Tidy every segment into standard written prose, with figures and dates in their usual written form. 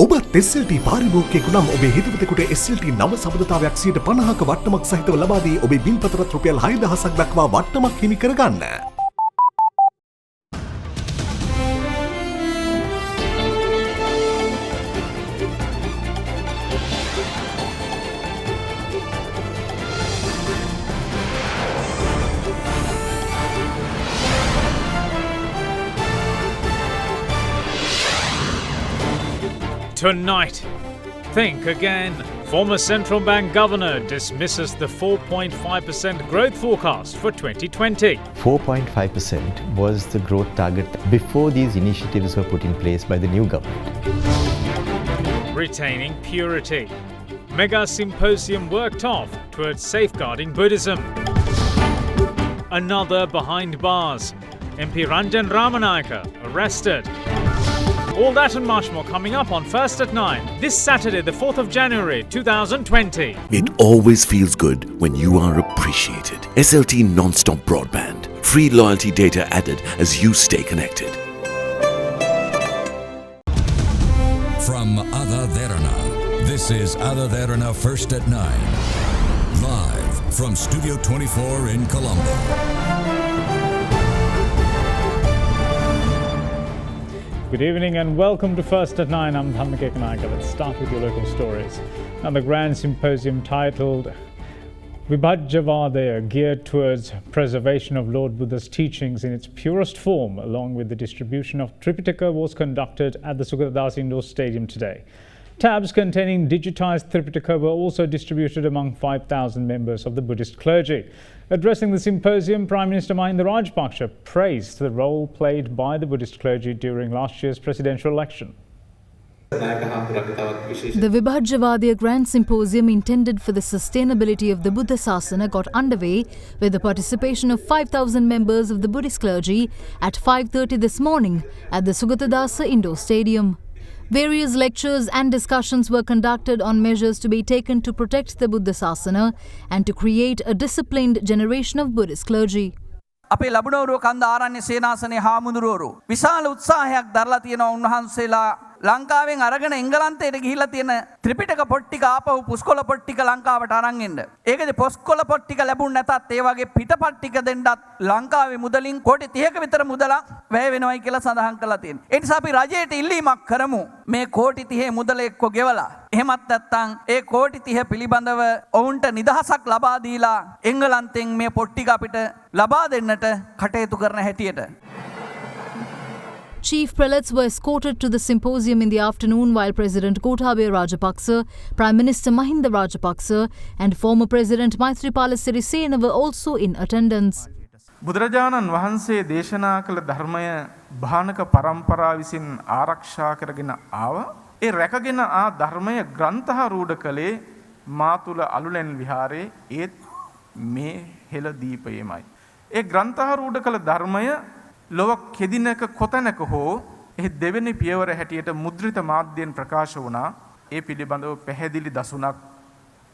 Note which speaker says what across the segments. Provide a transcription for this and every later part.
Speaker 1: ඔබත් SLT පාරිභෝගිකයෙකු නම් ඔබේ හිතවතෙකුට SLT නව සබඳතාවයක් 50%ක වටනමක් සහිතව ලබා දී ඔබේ බිල්පතට රුපියල් 6000ක් දක්වා වටනමක් හිමි කරගන්න.
Speaker 2: Tonight, think again. Former central bank governor dismisses the 4.5% growth forecast for 2020.
Speaker 3: 4.5% was the growth target before these initiatives were put in place by the new government.
Speaker 2: Retaining purity. Mega symposium worked off towards safeguarding Buddhism. Another behind bars. MP Ranjan Ramanayaka arrested. All that and much more coming up on First at 9, this Saturday, the 4th of January, 2020.
Speaker 4: It always feels good when you are appreciated. SLT non-stop broadband. Free loyalty data added as you stay connected.
Speaker 5: From AdaDerana, this is AdaDerana First at 9. Live from Studio 24 in Colombo.
Speaker 2: Good evening and welcome to First at 9. I'm Dhamma Kekanayaka. Let's start with your local stories. Now, the grand symposium titled Vibhajyavadaya, geared towards preservation of Lord Buddha's teachings in its purest form, along with the distribution of Tripitaka, was conducted at the Sugatadasa Indoor Stadium today. Tabs containing digitized Tripitaka were also distributed among 5,000 members of the Buddhist clergy. Addressing the symposium, Prime Minister Mahinda Rajapaksa praised the role played by the Buddhist clergy during last year's presidential election.
Speaker 6: The Vibhajyavadaya Grand Symposium intended for the sustainability of the Buddha Sasana got underway with the participation of 5,000 members of the Buddhist clergy at 5:30 this morning at the Sugatadasa Indoor Stadium. Various lectures and discussions were conducted on measures to be taken to protect the Buddha Sasana and to create a disciplined generation of Buddhist clergy.
Speaker 7: අපේ ලබුණවරුව කන්ද ආරණ්‍ය සේනාසනයේ හාමුදුරුවරු විශාල උත්සාහයක් දරලා තියෙනවා උන්වහන්සේලා ලංකාවෙන් අරගෙන එංගලන්තයට ගිහිල්ලා තියෙන ත්‍රිපිටක පොත් ටික ආපහු පුස්කොළ පොත් ටික ලංකාවට අරන් එන්න. ඒකදී පුස්කොළ පොත් ටික ලැබුණ නැතත් ඒ වගේ පිටපත් ටික දෙන්නත් ලංකාවේ මුදලින් කෝටි 30ක විතර මුදලක් වැය වෙනවයි කියලා සඳහන් කරලා තියෙනවා. ඒ නිසා අපි රජයට ඉල්ලීමක් කරමු මේ කෝටි 30 මුදල එක්ක ගෙවලා. එහෙමත් නැත්නම් ඒ කෝටි 30 පිළිබඳව ඔවුන්ට නිදහසක් ලබා දීලා එංගලන්තෙන් මේ පොත් ටික අපිට ලබා දෙන්නට කටයුතු කරන හැටියට.
Speaker 6: Chief prelates were escorted to the symposium in the afternoon while President Gotabaya Rajapaksa, Prime Minister Mahinda Rajapaksa and former President Maithripala Sirisena were also in attendance.
Speaker 8: බුදුරජාණන් වහන්සේ දේශනා කළ ධර්මය භානක පරම්පරාව විසින් ආරක්ෂා කරගෙන ආවා. ඒ රැකගෙන ආ ධර්මය ග්‍රන්ථාරූඪ කළේ මා තුල අලුලෙන් විහාරේ ඒත් මේ හෙළ දීපයේමයි. ඒ ග්‍රන්ථාරූඪ කළ ධර්මය ලොව කෙදිනක කොතැනක හෝ එහි දෙවෙනි පියවර හැටියට මුද්‍රිත මාධ්‍යයෙන් ප්‍රකාශ වුණා. ඒ පිළිබඳව පැහැදිලි දසුණක්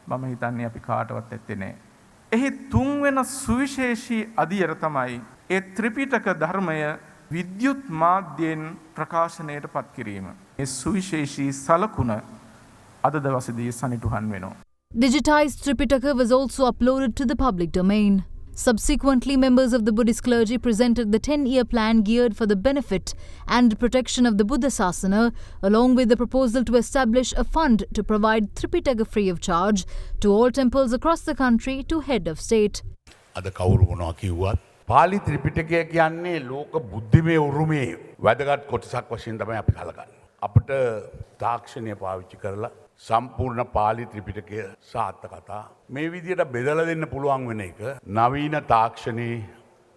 Speaker 8: මම හිතන්නේ අපි කාටවත් ඇත්තේ නැහැ. එහි තුන්වෙන සුවිශේෂී අදියර තමයි ඒ ත්‍රිපිටක ධර්මය විද්‍යුත් මාධ්‍යයෙන් ප්‍රකාශනයට පත් කිරීම. ඒ සුවිශේෂී සලකුණ අද දවසේදී සනිටුහන් වෙනවා.
Speaker 6: Digitized Tripitaka was also uploaded to the public domain. Subsequently, members of the Buddhist clergy presented the 10-year plan geared for the benefit and protection of the Buddha Sasana, along with the proposal to establish a fund to provide Tripitaka free of charge to all temples across the country to head of state.
Speaker 9: අද කවුරු මොනවා කිව්වත් පාලි ත්‍රිපිටකය කියන්නේ ලෝක බුද්ධිමය උරුමේ වැදගත් කොටසක් වශයෙන් තමයි අපි කලකන්නේ. අපිට තාක්ෂණය පාවිච්චි කරලා සම්පූර්ණ පාලි ත්‍රිපිටකය සාර්ථක කතා මේ විදියට බෙදලා දෙන්න පුළුවන් වෙන එක නවීන තාක්ෂණයේ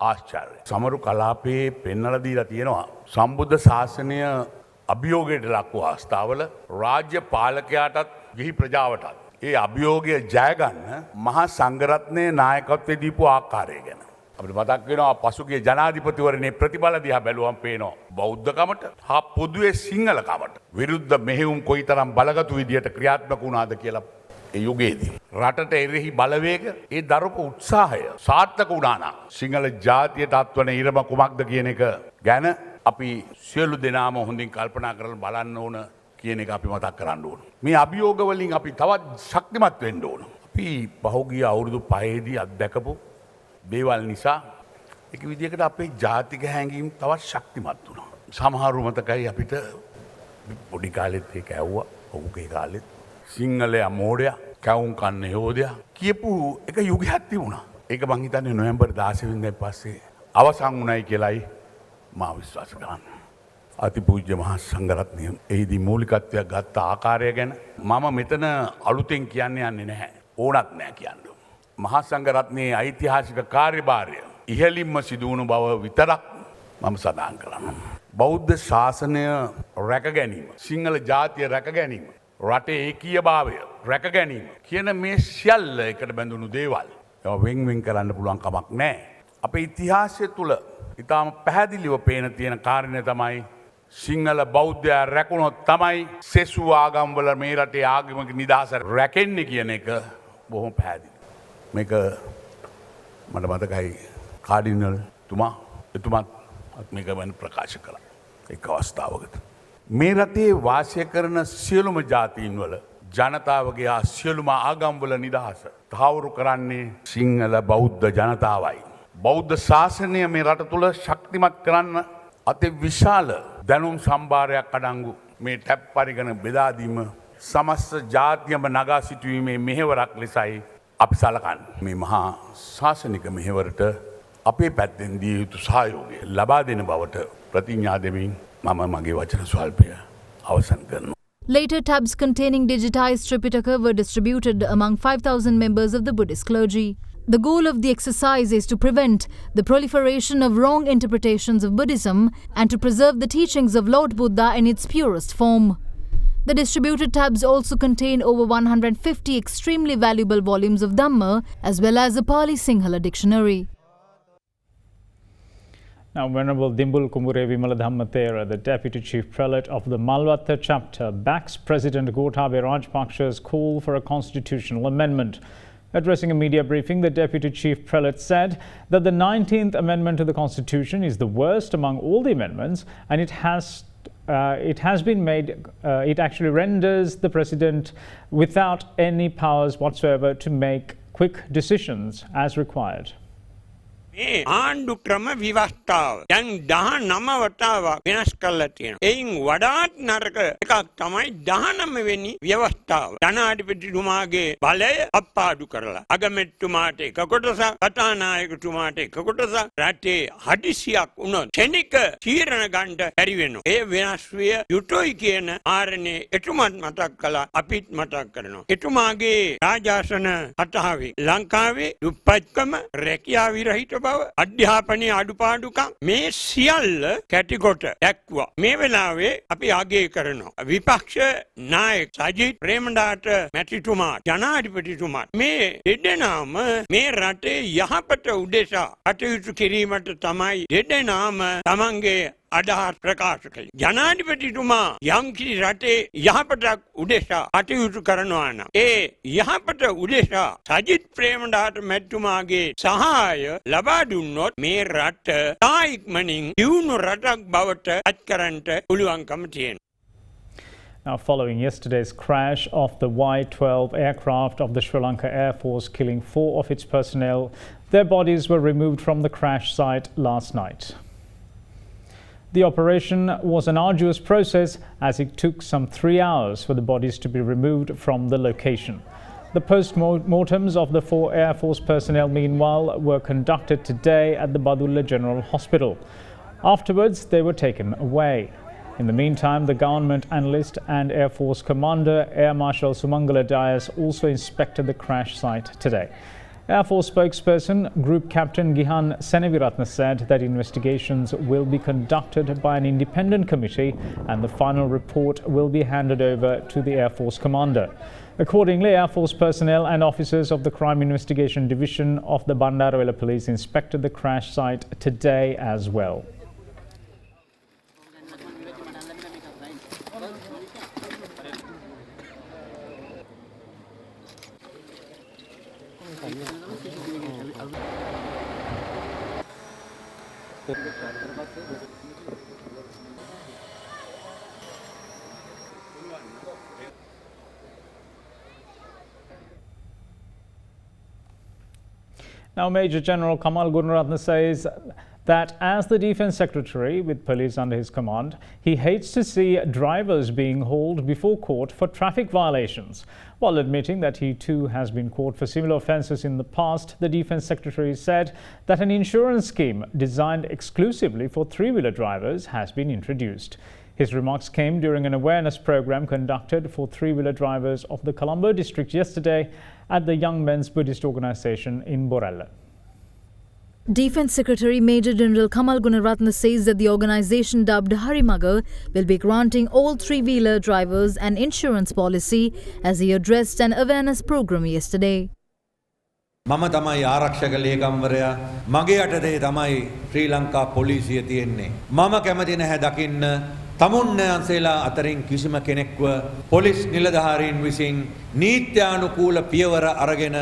Speaker 9: ආශ්චර්යය. සමරු කලාපයේ පෙන්වලා දීලා තියෙනවා සම්බුද්ධ ශාසනය අභියෝගයට ලක් වූ අවස්ථාවල රාජ්‍ය පාලකයාටත් ගිහි ප්‍රජාවටත් ඒ අභියෝගය ජය ගන්න මහා සංඝරත්නයේ නායකත්වයේ දීපු ආකාරය ගැන. අපිට මතක් වෙනවා පසුගිය ජනාධිපතිවරණයේ ප්‍රතිඵල දිහා බැලුවම පේනවා බෞද්ධකමට හා පොදුවේ සිංහලකමට විරුද්ධ මෙහෙයුම් කොයිතරම් බලගතු විදියට ක්‍රියාත්මක වුණාද කියලා ඒ යුගයේදී රටට එරෙහි බලවේග ඒ දරපු උත්සාහය සාර්ථක වුණා නම් සිංහල ජාතියට අත්වන ඉරම කුමක්ද කියන එක ගැන අපි සියලු දෙනාම හොඳින් කල්පනා කරලා බලන්න ඕන කියන එක අපි මතක් කරන්න ඕන. මේ අභියෝග වලින් අපි තවත් ශක්තිමත් වෙන්න ඕන. අපි පහුගිය අවුරුදු 5දී අත්දැකපු දේවල් නිසා එක විදිහකට අපේ ජාතික හැඟීම් තවත් ශක්තිමත් වුණා. සමහරු මතකයි අපිට පොඩි කාලෙත් ඒක ඇහුවා. ඔහුගේ කාලෙත් සිංහලයා මෝඩයා කැවුම් කන්න යෝධයා කියපු එක යුගයක් තිබුණා. ඒක මං හිතන්නේ නොවැම්බර් 16 වෙනිදා පස්සේ අවසන් වුණයි කියලායි මා විශ්වාස කරන්නේ. අතිපූජ්‍ය මහා සංඝරත්නය එහිදී මූලිකත්වයක් ගත්ත ආකාරය ගැන මම මෙතන අලුතෙන් කියන්න යන්නේ නැහැ. ඕනත් නෑ කියන්න. මහා සංඝරත්නයේ ඓතිහාසික කාර්යභාරය ඉහළින්ම සිදු වුණු බව විතරක් මම සඳහන් කරනවා. බෞද්ධ ශාසනය රැක ගැනීම, සිංහල ජාතිය රැක ගැනීම, රටේ ඒකීයභාවය රැක ගැනීම කියන මේ සියල්ල එකට බැඳුණු දේවල්. ඒවා වෙන් කරන්න පුළුවන් කමක් නැහැ. අපේ ඉතිහාසය තුල ඊටාම පැහැදිලිව පේන තියෙන කාරණය තමයි සිංහල බෞද්ධයා රැකුණොත් තමයි සෙසු ආගම්වල මේ රටේ ආගමික නිදහස රැකෙන්නේ කියන එක බොහොම පැහැදිලි. මේක මට මතකයි කාඩිනල් එතුමත් මේක වෙන ප්‍රකාශ කළා එක් අවස්ථාවකට. මේ රටේ වාසය කරන සියලුම ජාතීන් වල ජනතාවගේ සියලුම ආගම්වල නිදහස තහවුරු කරන්නේ සිංහල බෞද්ධ ජනතාවයි. බෞද්ධ ශාසනය මේ රට තුළ ශක්තිමත් කරන්න අති විශාල දැනුම් සම්භාරයක් අඩංගු මේ ටැප් පරිගණ බෙදාදීම සමස්ත ජාතියම නගා සිටුවීමේ මෙහෙවරක් ලෙසයි අපි සලකන්නේ. මේ මහා ශාසනික මෙහෙවරට අපේ පැත්තෙන් දිය යුතු සහයෝගය ලබා දෙන බවට ප්‍රතිඥා දෙමින් මම මගේ වචන ස්වල්පය අවසන් කරනවා.
Speaker 6: Later, tabs containing digitized Tripitaka were distributed among 5,000 members of the Buddhist clergy. The goal of the exercise is to prevent the proliferation of wrong interpretations of Buddhism and to preserve the teachings of Lord Buddha in its purest form. The distributed tabs also contain over 150 extremely valuable volumes of Dhamma as well as a Pali Sinhala dictionary.
Speaker 2: Now, Venerable Dimbul Kumbure Vimala Dhammathera, the Deputy Chief Prelate of the Malwatta chapter, backs President Gotabaya Rajapaksa's call for a constitutional amendment. Addressing a media briefing, the Deputy Chief Prelate said that the 19th Amendment to the Constitution is the worst among all the amendments, and it actually renders the President without any powers whatsoever to make quick decisions as required.
Speaker 10: මේ ආණ්ඩු ක්‍රම විවස්ථාව දැන් 19 වතාවක් වෙනස් කරලා තියෙනවා. එයින් වඩාත් නරක එකක් තමයි 19 වෙනි ව්‍යවස්ථාව. ජනාධිපතිතුමාගේ බලය අප්පාඩු කරලා අගමැතිතුමාට එක කොටසක්, කතානායකතුමාට එක කොටසක්, රටේ හදිසියක් වුණොත් ක්ෂණික තීරණ ගන්න බැරි වෙනවා. ඒ වෙනස් විය යුතුයි කියන ආරණේ එතුමත් මතක් කළා, අපිත් මතක් කරනවා. එතුමාගේ රාජාසන කතාවේ ලංකාවේ දුප්පත්කම, රැකියාව විරහිත බව, අධ්‍යාපනයේ අඩුපාඩුකම් මේ සියල්ල කැටිකොට දැක්වුවා. මේ වෙලාවේ අපි අගය කරනවා විපක්ෂ නායක සජිත් ප්‍රේමදාස මැතිතුමා, ජනාධිපතිතුමා මේ දෙදෙනාම මේ රටේ යහපත උදෙසා කටයුතු කිරීමට තමයි දෙදෙනාම තමන්ගේ අදහස් ප්‍රකාශ කළේ. ජනාධිපතිතුමා යම්කිසි රටේ යහපතක් උදෙසා කටයුතු කරනවා නම් ඒ යහපත උදෙසා සජිත් ප්‍රේමදාස මැතිතුමාගේ සහාය ලබා දුන්නොත් මේ රට තායික්මනින් දියුණු රටක් බවට පත් කරන්නට පුළුවන්කම තියෙනවා.
Speaker 2: Now, following yesterday's crash of the Y-12 aircraft of the Sri Lanka Air Force, killing 4 of its personnel, their bodies were removed from the crash site last night. The operation was an arduous process as it took some 3 hours for the bodies to be removed from the location. The post-mortems of the 4 Air Force personnel, meanwhile, were conducted today at the Badulla General Hospital. Afterwards, they were taken away. In the meantime, the government analyst and Air Force commander Air Marshal Sumangala Dias also inspected the crash site today. Air Force spokesperson Group Captain Gihan Seneviratne said that investigations will be conducted by an independent committee and the final report will be handed over to the Air Force commander. Accordingly, Air Force personnel and officers of the Crime Investigation Division of the Bandarawela Police inspected the crash site today as well. Now, Major General Kamal Gunaratne says that as the Defence Secretary with police under his command, he hates to see drivers being hauled before court for traffic violations. While admitting that he too has been caught for similar offences in the past, the Defence Secretary said that an insurance scheme designed exclusively for three-wheeler drivers has been introduced. His remarks came during an awareness program conducted for three-wheeler drivers of the Colombo district yesterday at the Young Men's Buddhist Organisation in Borella.
Speaker 6: Defence Secretary Major General Kamal Gunaratne says that the organisation dubbed Harimaga will be granting all three-wheeler drivers an insurance policy as he addressed an awareness program yesterday.
Speaker 11: මම තමයි ආරක්ෂක ලේකම්වරයා මගේ යටතේ තමයි ශ්‍රී ලංකා පොලිසිය තියෙන්නේ මම කැමති නැහැ දකින්න තමුන්නාන්සේලා අතරින් කිසිම කෙනෙක්ව පොලිස් නිලධාරීන් විසින් නීත්‍යානුකූල පියවර අරගෙන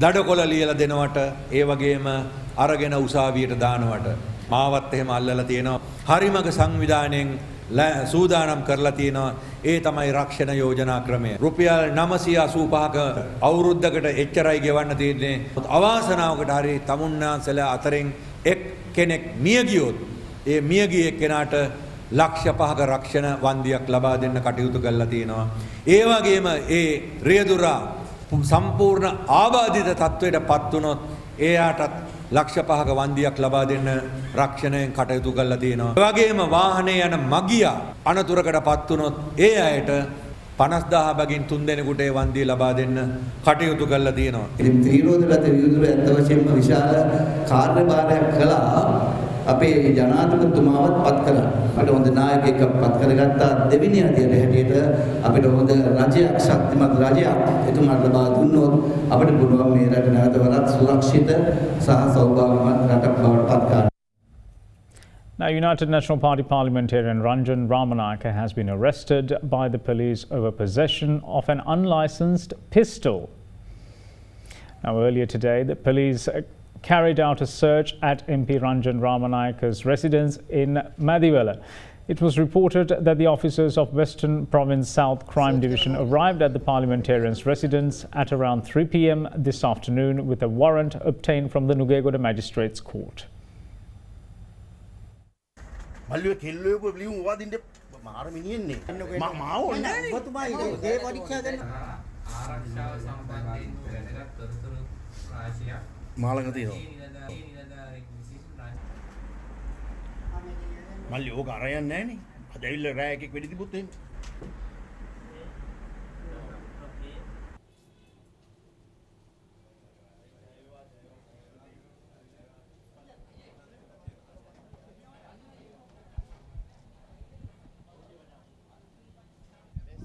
Speaker 11: දඩකොළ ලියලා දෙනවට ඒ වගේම අරගෙන උසාවියට දානවට මාවත් එහෙම අල්ලලා තියෙනවා හරිමග සංවිධානයෙන් සූදානම් කරලා තියෙනවා ඒ තමයි රක්ෂණ යෝජනා ක්‍රමය රුපියල් 985ක අවුරුද්දකට එච්චරයි ගෙවන්න තියෙන්නේ අවාසනාවකට හරි තමුන්නාන්සලා අතරින් එක් කෙනෙක් මිය ගියොත් ඒ මිය ගිය කෙනාට ලක්ෂ 5ක රක්ෂණ වන්දියක් ලබා දෙන්න කටයුතු කරලා තියෙනවා ඒ වගේම ඒ රියදුරා සම්පූර්ණ ආබාධිත තත්වයට පත් වුණොත් එයාටත් ලක්ෂ 5ක වන්දියක් ලබා දෙන්න රක්ෂණයෙන් කටයුතු කරලා තියෙනවා. ඒ වගේම වාහනේ යන මගියා අනතුරකට පත් වුණොත් ඒ අයට 50000 බගින් 3 දෙනෙකුට ඒ වන්දිය ලබා දෙන්න කටයුතු කරලා තියෙනවා.
Speaker 12: ඉතින් ත්‍රිරෝධලත විදුර ඇත්ත වශයෙන්ම විශාල කාර්යභාරයක් කළා. අපේ ජනාධිපතිතුමාවත් පත් කළා. අපිට හොඳ නායකයෙක් පත් කරගත්තා දෙවෙනි අධ්‍යයනයේ හැටියට අපිට හොඳ රජයක් ශක්තිමත් රජයක් එතුමාට ලබා දුන්නොත් අපිට පුළුවන් මේ රට නැවත වරක් සුරක්ෂිත සහ සෞභාග්‍යමත් රටක් බවට පත් කරගන්න.
Speaker 2: Now, United National Party parliamentarian Ranjan Ramanayake has been arrested by the police over possession of an unlicensed pistol. Now, earlier today, the police carried out a search at MP Ranjan Ramanayake's residence in Madiwala. It was reported that the officers of Western Province South Crime Division arrived at the parliamentarian's residence at around 3 p.m. this afternoon with a warrant obtained from the Nugegoda Magistrates Court.
Speaker 13: මාළඟ තියෙනවා මල්ලි ඕක අරයන් නැහැ නේ අද ඇවිල්ලා රෑ එකෙක් වෙඩි තිබුත් එහෙම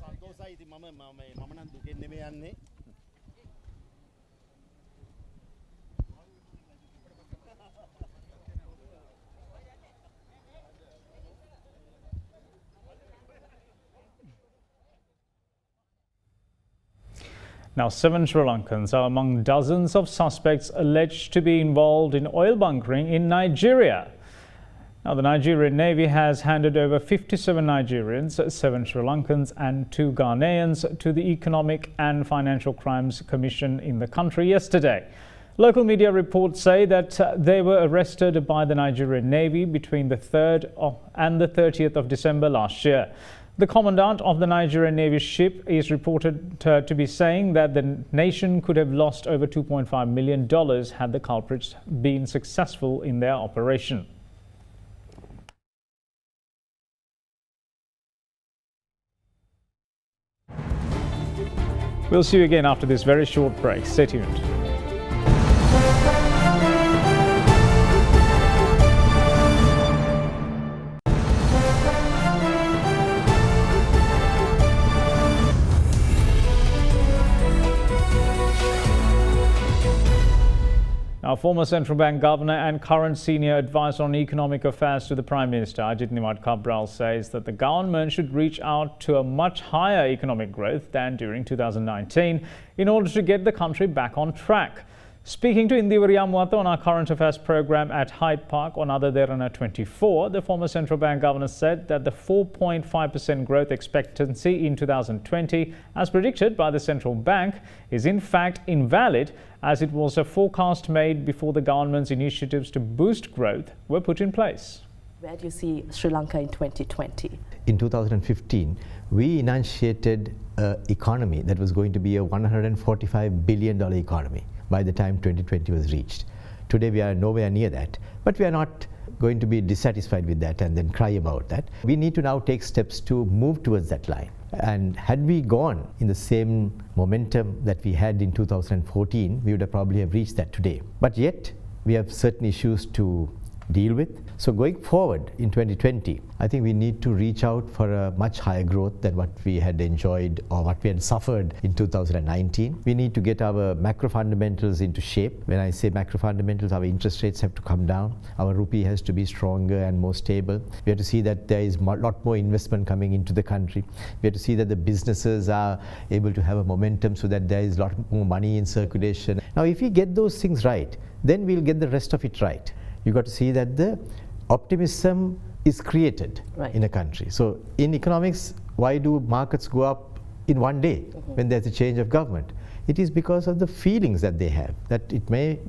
Speaker 13: සන්තෝසයි ඉතින් මම නම් දුකෙන් නෙමෙයි යන්නේ
Speaker 2: Now, 7 Sri Lankans are among dozens of suspects alleged to be involved in oil bunkering in Nigeria. Now, the Nigerian Navy has handed over 57 Nigerians, 7 Sri Lankans and 2 Ghanaians to the Economic and Financial Crimes Commission in the country yesterday. Local media reports say that they were arrested by the Nigerian Navy between the 3rd and the 30th of December last year. The commandant of the Nigerian Navy ship is reported to be saying that the nation could have lost over $2.5 million had the culprits been successful in their operation. We'll see you again after this very short break. Stay tuned. Now, former Central Bank Governor and current Senior Advisor on Economic Affairs to the Prime Minister, Ajit Nimad Cabral, says that the government should reach out to a much higher economic growth than during 2019 in order to get the country back on track. Speaking to Indivariya Muatha on our current affairs program at Hyde Park on AdaDerana 24, the former central bank governor said that the 4.5% growth expectancy in 2020, as predicted by the central bank, is in fact invalid, as it was a forecast made before the government's initiatives to boost growth were put in place.
Speaker 14: Where do you see Sri Lanka in 2020?
Speaker 3: In 2015, we enunciated an economy that was going to be a $145 billion economy by the time 2020 was reached. Today we are nowhere near that, but we are not going to be dissatisfied with that and then cry about that. We need to now take steps to move towards that line. And had we gone in the same momentum that we had in 2014, we would have probably have reached that today. But yet, we have certain issues to deal with. So going forward in 2020, I think we need to reach out for a much higher growth than what we had enjoyed or what we had suffered in 2019. We need to get our macro fundamentals into shape. When I say macro fundamentals, our interest rates have to come down. Our rupee has to be stronger and more stable. We have to see that there is a lot more investment coming into the country. We have to see that the businesses are able to have a momentum so that there is a lot more money in circulation. Now, if we get those things right, then we'll get the rest of it right. You've got to see that the optimism is created in a country. So in economics, why do markets go up in one day when there's a change of government? It is because of the feelings that they have, that it may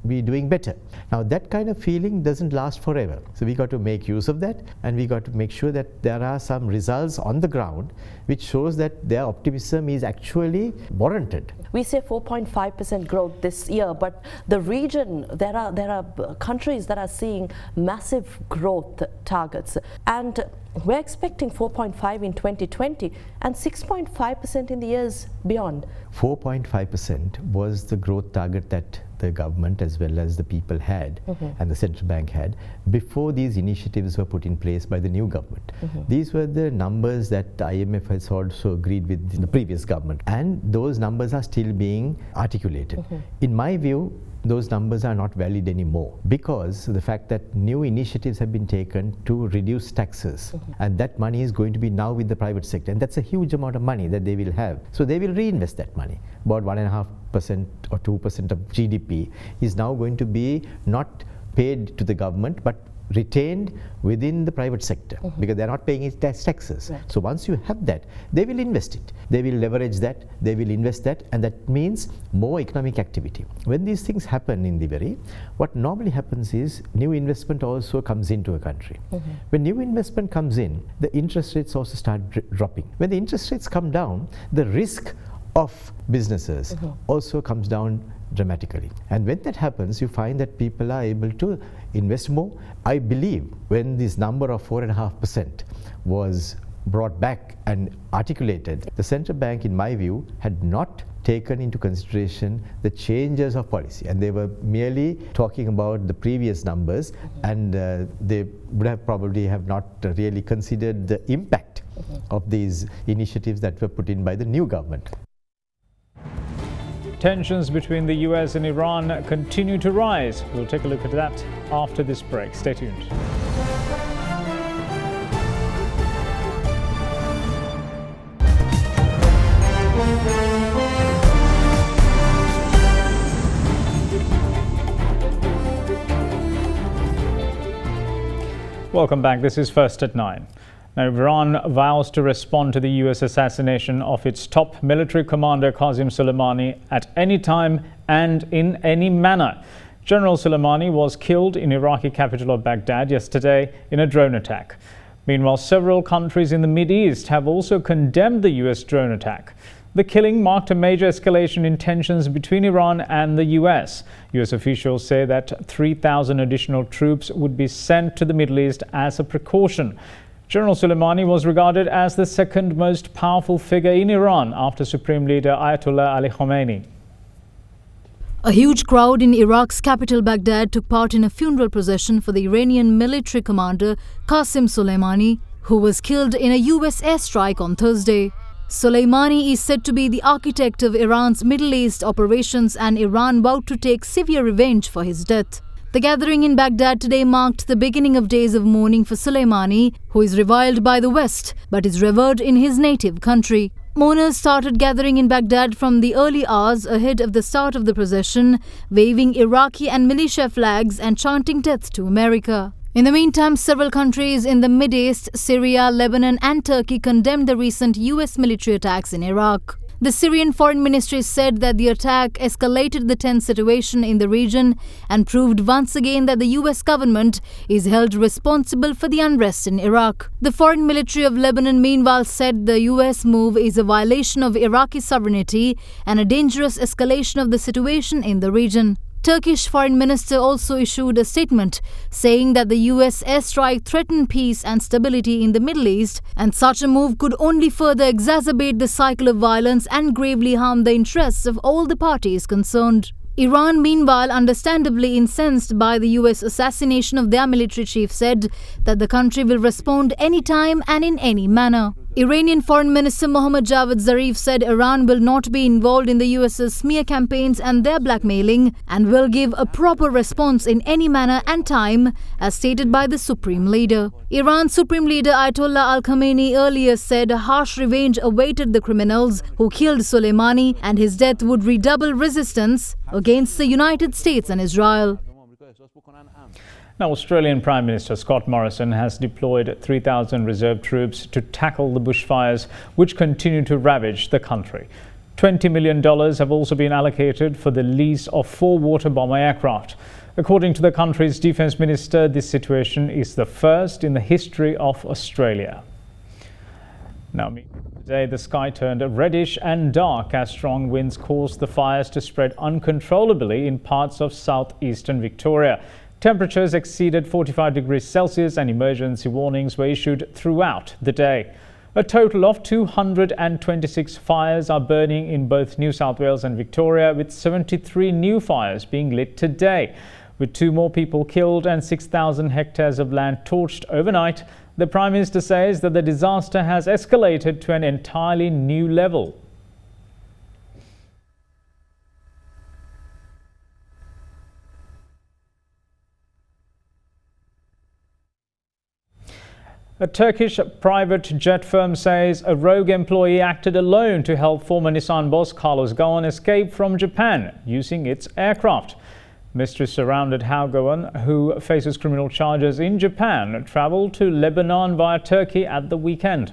Speaker 3: be doing better. Now that kind of feeling doesn't last forever. So we got to make use of that, and we got to make sure that there are some results on the ground which shows that their optimism is actually warranted.
Speaker 14: We say 4.5% growth this year, but the region, there are countries that are seeing massive growth targets, and we're expecting 4.5 in 2020 and 6.5% in the years beyond.
Speaker 3: 4.5% was the growth target that the government as well as the people had and the central bank had before these initiatives were put in place by the new government. These were the numbers that the IMF has also agreed with the previous government, and those numbers are still being articulated. In my view, those numbers are not valid anymore because the fact that new initiatives have been taken to reduce taxes, and that money is going to be now with the private sector, and that's a huge amount of money that they will have. So they will reinvest that money. About 1.5% or 2% of GDP is now going to be not paid to the government but retained within the private sector because they're not paying it as taxes. So once you have that, they will invest it. They will leverage that, they will invest that, and that means more economic activity. When these things happen in the very, what normally happens is new investment also comes into a country. When new investment comes in, the interest rates also start dropping. When the interest rates come down, the risk of businesses also comes down dramatically. And when that happens, you find that people are able to invest more. I believe when this number of 4.5% was brought back and articulated, the central bank, in my view, had not taken into consideration the changes of policy, and they were merely talking about the previous numbers, and they would have probably have not really considered the impact of these initiatives that were put in by the new government.
Speaker 2: Tensions between the US and Iran continue to rise. We'll take a look at that after this break. Stay tuned. Welcome back. This is First at 9. Now, Iran vows to respond to the US assassination of its top military commander Qasem Soleimani at any time and in any manner. General Soleimani was killed in Iraqi capital of Baghdad yesterday in a drone attack. Meanwhile, several countries in the Mideast have also condemned the US drone attack. The killing marked a major escalation in tensions between Iran and the US. US officials say that 3,000 additional troops would be sent to the Middle East as a precaution. General Soleimani was regarded as the second most powerful figure in Iran after Supreme Leader Ayatollah Ali Khamenei.
Speaker 6: A huge crowd in Iraq's capital Baghdad took part in a funeral procession for the Iranian military commander Qasem Soleimani, who was killed in a US airstrike on Thursday. Soleimani is said to be the architect of Iran's Middle East operations, and Iran vowed to take severe revenge for his death. The gathering in Baghdad today marked the beginning of days of mourning for Soleimani, who is reviled by the West but is revered in his native country. Mourners started gathering in Baghdad from the early hours ahead of the start of the procession, waving Iraqi and militia flags and chanting death to America. In the meantime, several countries in the Mid East, Syria, Lebanon and Turkey condemned the recent US military attacks in Iraq. The Syrian Foreign Ministry said that the attack escalated the tense situation in the region and proved once again that the US government is held responsible for the unrest in Iraq. The Foreign Military of Lebanon meanwhile said the US move is a violation of Iraqi sovereignty and a dangerous escalation of the situation in the region. Turkish Foreign Minister also issued a statement saying that the US airstrike threatened peace and stability in the Middle East, and such a move could only further exacerbate the cycle of violence and gravely harm the interests of all the parties concerned. Iran, meanwhile, understandably incensed by the US assassination of their military chief, said that the country will respond anytime and in any manner. Iranian Foreign Minister Mohammad Javad Zarif said Iran will not be involved in the US's smear campaigns and their blackmailing and will give a proper response in any manner and time, as stated by the Supreme Leader. Iran's Supreme Leader Ayatollah Al-Khamenei earlier said harsh revenge awaited the criminals who killed Soleimani, and his death would redouble resistance against the United States and Israel.
Speaker 2: Now, Australian Prime Minister Scott Morrison has deployed 3,000 reserve troops to tackle the bushfires which continue to ravage the country. $20 million have also been allocated for the lease of 4 water bomber aircraft. According to the country's Defence Minister, this situation is the first in the history of Australia. Now, today the sky turned reddish and dark as strong winds caused the fires to spread uncontrollably in parts of southeastern Victoria. Temperatures exceeded 45 degrees Celsius and emergency warnings were issued throughout the day. A total of 226 fires are burning in both New South Wales and Victoria, with 73 new fires being lit today. With 2 more people killed and 6,000 hectares of land torched overnight, the Prime Minister says that the disaster has escalated to an entirely new level. A Turkish private jet firm says a rogue employee acted alone to help former Nissan boss Carlos Ghosn escape from Japan using its aircraft. Mystery surrounded how Ghosn, who faces criminal charges in Japan, travelled to Lebanon via Turkey at the weekend.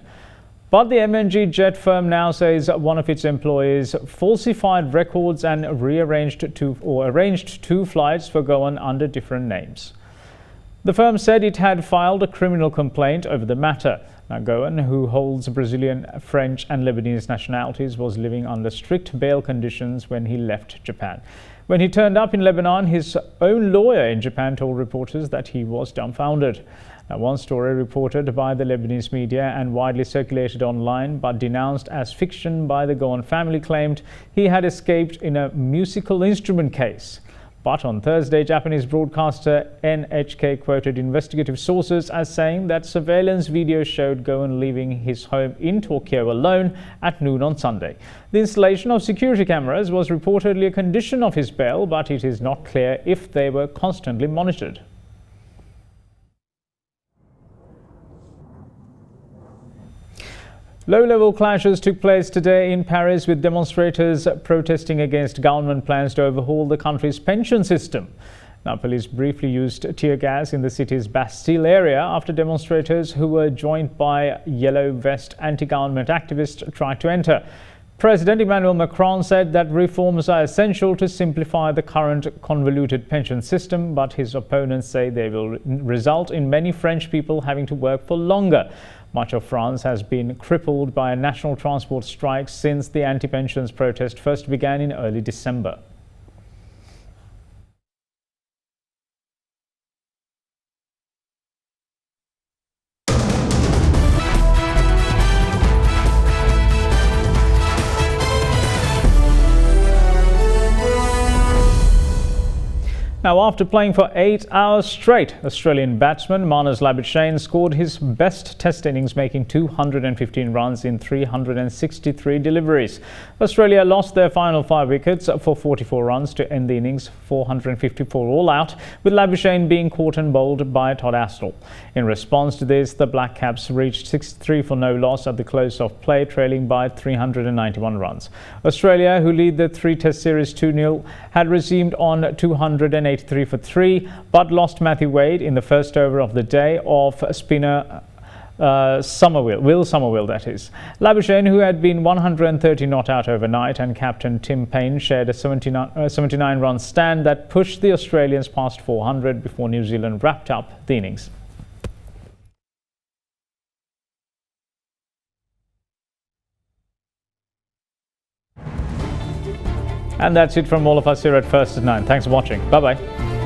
Speaker 2: But the MNG jet firm now says one of its employees falsified records and arranged 2 flights for Ghosn under different names. The firm said it had filed a criminal complaint over the matter. Now, Ghosn, who holds Brazilian, French and Lebanese nationalities, was living under strict bail conditions when he left Japan. When he turned up in Lebanon, his own lawyer in Japan told reporters that he was dumbfounded. Now, one story reported by the Lebanese media and widely circulated online but denounced as fiction by the Ghosn family claimed he had escaped in a musical instrument case. But on Thursday, Japanese broadcaster NHK quoted investigative sources as saying that surveillance video showed Ghosn leaving his home in Tokyo alone at noon on Sunday. The installation of security cameras was reportedly a condition of his bail, but it is not clear if they were constantly monitored. Low-level clashes took place today in Paris with demonstrators protesting against government plans to overhaul the country's pension system. Now, police briefly used tear gas in the city's Bastille area after demonstrators who were joined by yellow vest anti-government activists tried to enter. President Emmanuel Macron said that reforms are essential to simplify the current convoluted pension system, but his opponents say they will result in many French people having to work for longer. Much of France has been crippled by a national transport strike since the anti-pensions protest first began in early December. Now, after playing for 8 hours straight, Australian batsman Marnus Labuschagne scored his best test innings, making 215 runs in 363 deliveries. Australia lost their final 5 wickets for 44 runs to end the innings 454 all out, with Labuschagne being caught and bowled by Todd Astle. In response to this, the Black Caps reached 63 for no loss at the close of play, trailing by 391 runs. Australia, who lead the 3-test series 2-0, had resumed on 283 for 3, but lost Matthew Wade in the first over of the day off spinner Will Somerville, that is. Labuschagne, who had been 130 not out overnight, and captain Tim Payne shared a 79-run stand that pushed the Australians past 400 before New Zealand wrapped up the innings. And that's it from all of us here at First at 9. Thanks for watching. Bye-bye.